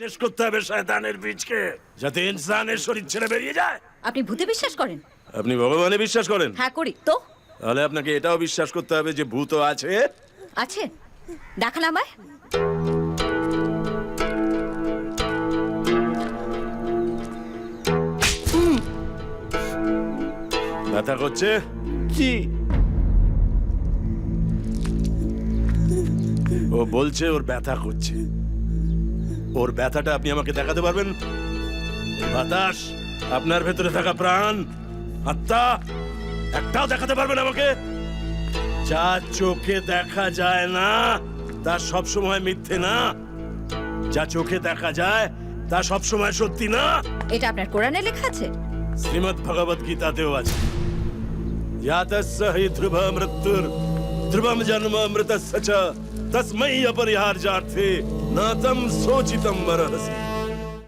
শেষ করতে হবে শয়তানের বীজকে, যাতে ইনসানের শরীর ছেড়ে বেরিয়ে যায়। আপনি ভূতে বিশ্বাস করেন? আপনি ভগবানে বিশ্বাস করেন? হ্যাঁ করি তো। তাহলে আপনাকে এটাও বিশ্বাস করতে হবে যে ভূত আছে। আছে, দেখান আমায়। ব্যথা করছে? জি। ও বলছে ওর ব্যথা করছে। ওর ব্যথাটা আপনি আমাকে দেখাতে পারবেন? এই বাতাস, আপনার ভেতরে থাকা প্রাণ, আত্মা, একটাও দেখাতে পারবেন আমাকে? যা চোখে দেখা যায় না তা সবসময় মিথ্যে না, যা চোখে দেখা যায় তা সবসময় সত্যি না। এটা আপনার কোরআনে লেখা আছে? শ্রীমদ্ ভগবত গীতাতেও আছে, ইয়াতস্য হি ধ্রুব মৃত্যুর ধ্রুবম জন্ম অমৃতস্য চ তস্मै অপরিহার্যার্থে ন তম শোচিতম মরহসি।